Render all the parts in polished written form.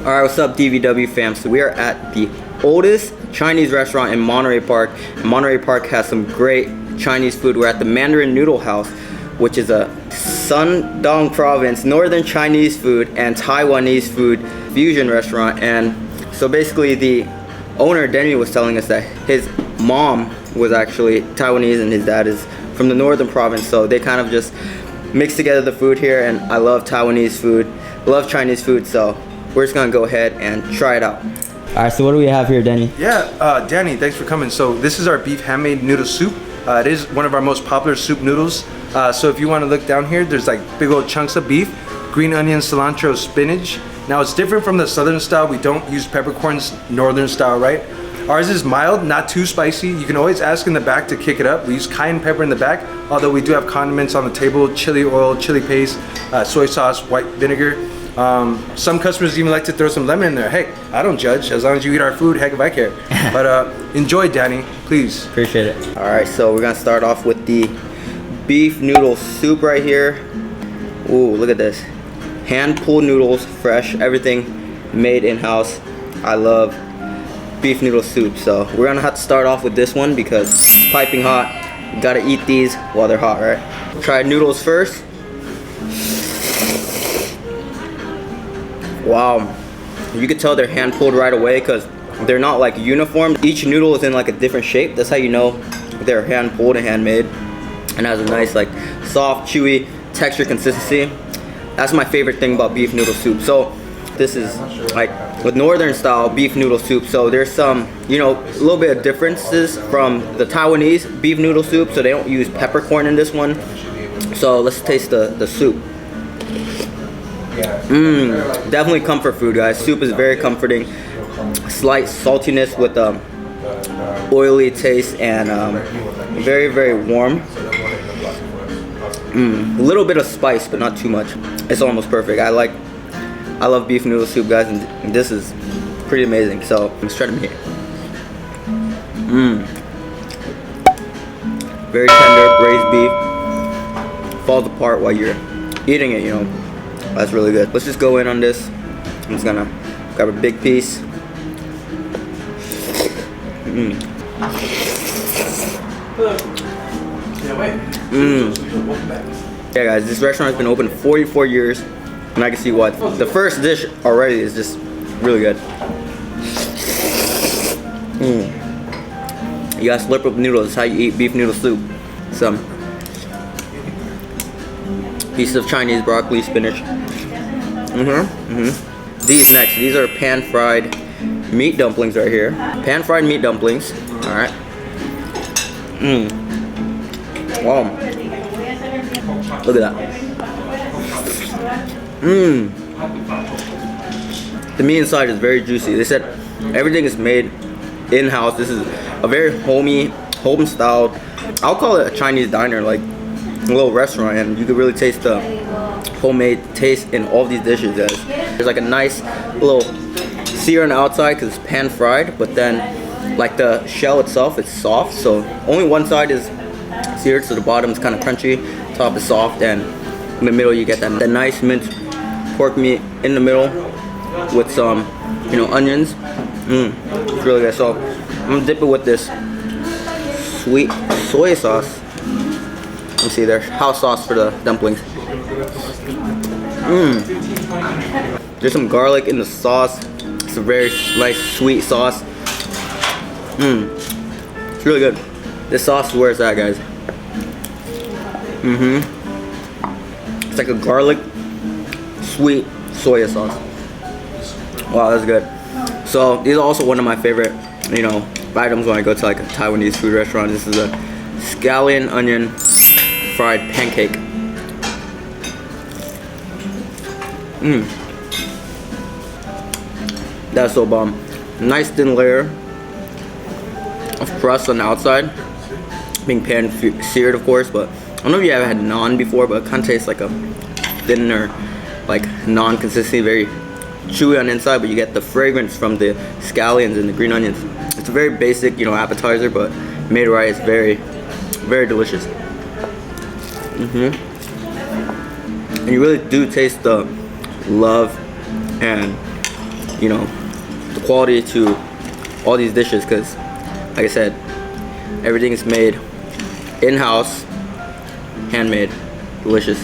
Alright, what's up DVW fam? So we are at the oldest Chinese restaurant in Monterey Park. And Monterey Park has some great Chinese food. We're at the Mandarin Noodle House, which is a Shandong province, northern Chinese food and Taiwanese food fusion restaurant. And so basically the owner, Denny, was telling us that his mom was actually Taiwanese and his dad is from the northern province. So they kind of just mixed together the food here, and I love Taiwanese food, love Chinese food, so we're just gonna go ahead and try it out. All right, so what do we have here, Denny? Yeah, Danny, thanks for coming. So this is our beef handmade noodle soup. It is one of our most popular soup noodles. So if you want to look down here, there's like big old chunks of beef, green onion, cilantro, spinach. Now it's different from the southern style. We don't use peppercorns, northern style, right? Ours is mild, not too spicy. You can always ask in the back to kick it up. We use cayenne pepper in the back, although we do have condiments on the table, chili oil, chili paste, soy sauce, white vinegar. Some customers even like to throw some lemon in there. Hey, I don't judge, as long as you eat our food, heck if I care. But enjoy, Danny, please. Appreciate it. All right, so we're gonna start off with the beef noodle soup right here. Ooh, look at this. Hand pulled noodles, fresh, everything made in-house. I love beef noodle soup, so we're gonna have to start off with this one because it's piping hot. You gotta eat these while they're hot, right? Try noodles first. Wow, you could tell they're hand pulled right away because they're not like uniform. Each noodle is in like a different shape. That's how you know they're hand pulled and handmade, and has a nice like soft, chewy texture consistency. That's my favorite thing about beef noodle soup. So this is like with northern style beef noodle soup. So there's some, you know, a little bit of differences from the Taiwanese beef noodle soup. So they don't use peppercorn in this one. So let's taste the soup. Definitely comfort food, guys. Soup is very comforting. Slight saltiness with oily taste and very, very warm. A little bit of spice, but not too much. It's almost perfect. I love beef noodle soup, guys, and this is pretty amazing. So let's try them here. Very tender braised beef. Falls apart while you're eating it, you know. That's really good. Let's just go in on this. I'm just gonna grab a big piece. Yeah, guys, this restaurant has been open 44 years, and I can see why. The first dish already is just really good. You gotta slurp up noodles. That's how you eat beef noodle soup. Some pieces of Chinese broccoli, spinach. These next. These are pan-fried meat dumplings right here. Pan-fried meat dumplings. All right. Wow. Look at that. The meat inside is very juicy. They said everything is made in-house. This is a very home-styled, I'll call it a Chinese diner, like a little restaurant, and you can really taste the homemade taste in all these dishes, guys. There's like a nice little sear on the outside because it's pan-fried, but then like the shell itself, it's soft, so only one side is seared, so the bottom is kind of crunchy, top is soft, and in the middle you get that nice minced pork meat in the middle with some, you know, onions. It's really good. So I'm gonna dip it with this sweet soy sauce. You see there's house sauce for the dumplings. There's some garlic in the sauce. It's a very nice sweet sauce. It's really good. This sauce is where it's at, guys. It's like a garlic sweet soy sauce. Wow, that's good. So these are also one of my favorite, you know, items when I go to like a Taiwanese food restaurant. This is a scallion onion fried pancake. That's so bomb. Nice thin layer of crust on the outside, being pan seared, of course. But I don't know if you ever had naan before, but it kind of tastes like a thinner, like naan consistency, very chewy on the inside, but you get the fragrance from the scallions and the green onions. It's a very basic, you know, appetizer, but made right, it's very, very delicious. And you really do taste the love and, you know, the quality to all these dishes, because like I said, everything is made in-house, handmade, delicious.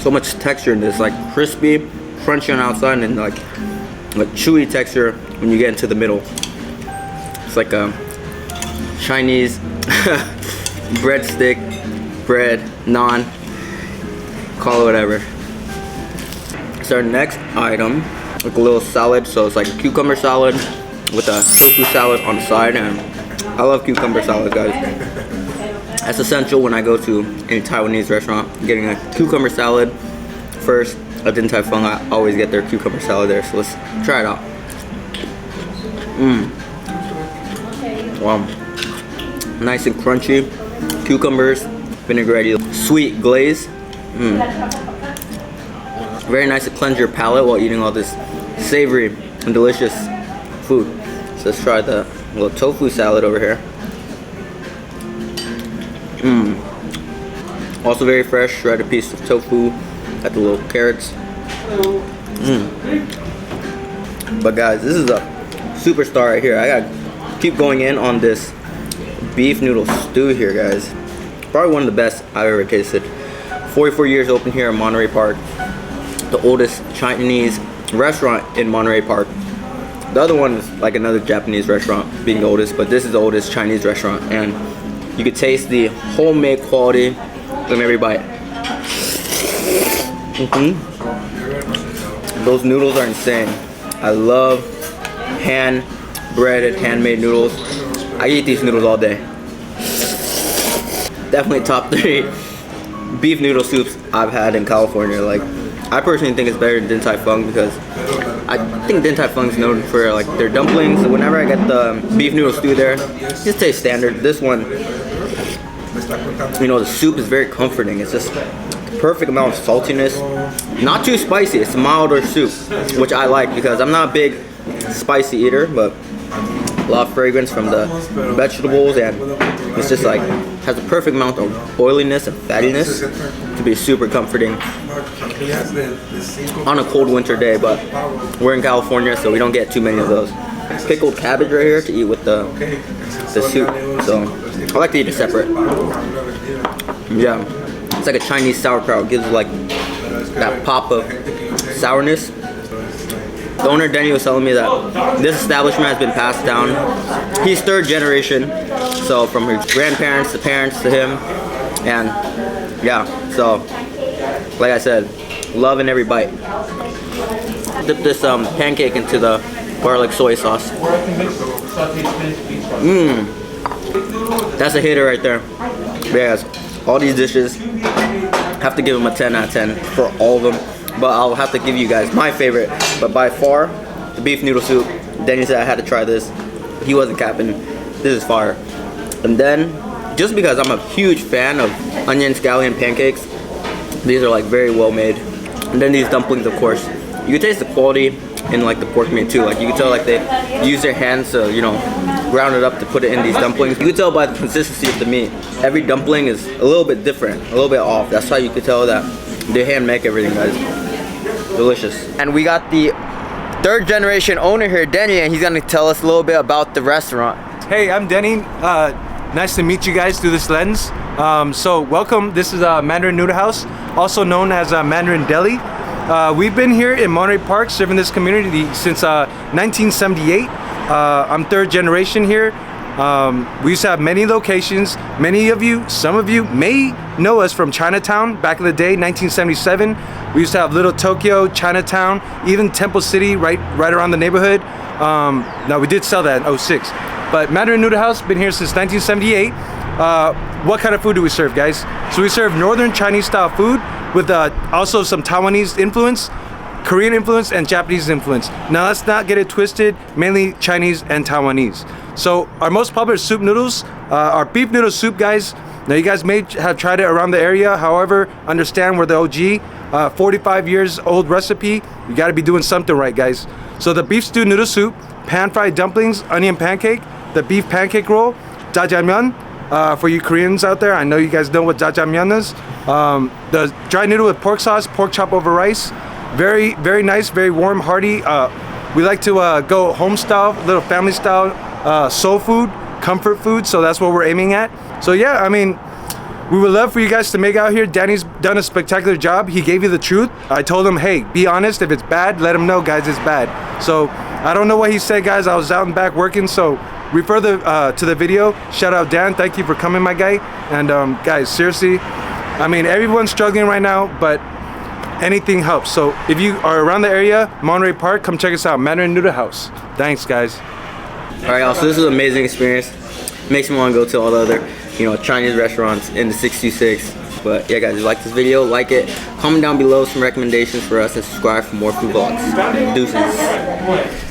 So much texture in this, like crispy, crunchy on the outside, and like a chewy texture when you get into the middle. It's like a Chinese breadstick, bread, naan, call it whatever. So our next item, like a little salad. So it's like a cucumber salad with a tofu salad on the side, and I love cucumber salad, guys. That's essential when I go to any Taiwanese restaurant. Getting a cucumber salad first. At Din Tai Fung, I always get their cucumber salad there. So let's try it out. Wow, nice and crunchy. Cucumbers, vinaigrette, sweet glaze. Very nice to cleanse your palate while eating all this savory and delicious food. So let's try the little tofu salad over here. Also very fresh, shredded piece of tofu. Got the little carrots. But guys, this is a superstar right here. I gotta keep going in on this beef noodle stew here, guys. Probably one of the best I've ever tasted. 44 years open here in Monterey Park. The oldest Chinese restaurant in Monterey Park. The other one is like another Japanese restaurant being the oldest, but this is the oldest Chinese restaurant, and you could taste the homemade quality from every bite. Those noodles are insane. I love hand-breaded, handmade noodles. I eat these noodles all day. Definitely top 3 beef noodle soups I've had in California. Like, I personally think it's better than Din Tai Fung, because I think Din Tai Fung is known for like their dumplings. So whenever I get the beef noodle stew there, it just tastes standard. This one, you know, the soup is very comforting. It's just perfect amount of saltiness, not too spicy. It's milder soup, which I like because I'm not a big spicy eater, but a lot of fragrance from the vegetables, and it's just like has a perfect amount of oiliness and fattiness to be super comforting on a cold winter day. But we're in California, so we don't get too many of those. Pickled cabbage right here to eat with the soup, so I like to eat it separate. Yeah, it's like a Chinese sauerkraut. It gives like that pop of sourness. The owner Denny was telling me that this establishment has been passed down. He's 3rd generation, so from his grandparents to parents to him, and yeah, so like I said, loving every bite. Dip this pancake into the garlic soy sauce. That's a hitter right there. Yes, all these dishes, have to give them a 10 out of 10 for all of them. But I'll have to give you guys my favorite. But by far, the beef noodle soup. Denny said I had to try this. He wasn't capping. This is fire. And then, just because I'm a huge fan of onion scallion pancakes, these are like very well made. And then these dumplings, of course. You can taste the quality in like the pork meat too. Like you can tell like they use their hands to, you know, ground it up to put it in these dumplings. You can tell by the consistency of the meat. Every dumpling is a little bit different, a little bit off. That's how you can tell that they hand make everything, guys. Delicious. And we got the 3rd generation owner here, Denny, and he's gonna tell us a little bit about the restaurant. Hey, I'm Denny. Nice to meet you guys through this lens. So welcome. This is Mandarin Noodle House, also known as Mandarin Deli. We've been here in Monterey Park serving this community since 1978. I'm 3rd generation here. We used to have many locations. Many of you, some of you may know us from Chinatown back in the day, 1977. We used to have Little Tokyo, Chinatown, even Temple City right around the neighborhood. Now we did sell that in 06. But Mandarin Noodle House, been here since 1978. What kind of food do we serve, guys? So we serve Northern Chinese style food with also some Taiwanese influence, Korean influence, and Japanese influence. Now let's not get it twisted, mainly Chinese and Taiwanese. So our most popular soup noodles, our beef noodle soup, guys. Now you guys may have tried it around the area, however, understand we're the OG. 45 years old recipe, you gotta be doing something right, guys. So the beef stew noodle soup, pan-fried dumplings, onion pancake, the beef pancake roll, jjajangmyeon. For you Koreans out there, I know you guys know what jjajangmyeon is. The dry noodle with pork sauce, pork chop over rice, Very, very nice, very warm, hearty. We like to go home style, little family style, soul food, comfort food. So that's what we're aiming at. So yeah, I mean, we would love for you guys to make out here. Danny's done a spectacular job. He gave you the truth. I told him, hey, be honest. If it's bad, let him know, guys, it's bad. So I don't know what he said, guys. I was out and back working. So refer to the video. Shout out Dan. Thank you for coming, my guy. And guys, seriously, I mean, everyone's struggling right now, but anything helps. So if you are around the area, Monterey Park, come check us out. Mandarin Noodle House. Thanks, guys. All right, y'all. So this is an amazing experience. Makes me want to go to all the other, Chinese restaurants in the 626. But yeah, guys, if you like this video, like it. Comment down below some recommendations for us and subscribe for more food vlogs. Deuces.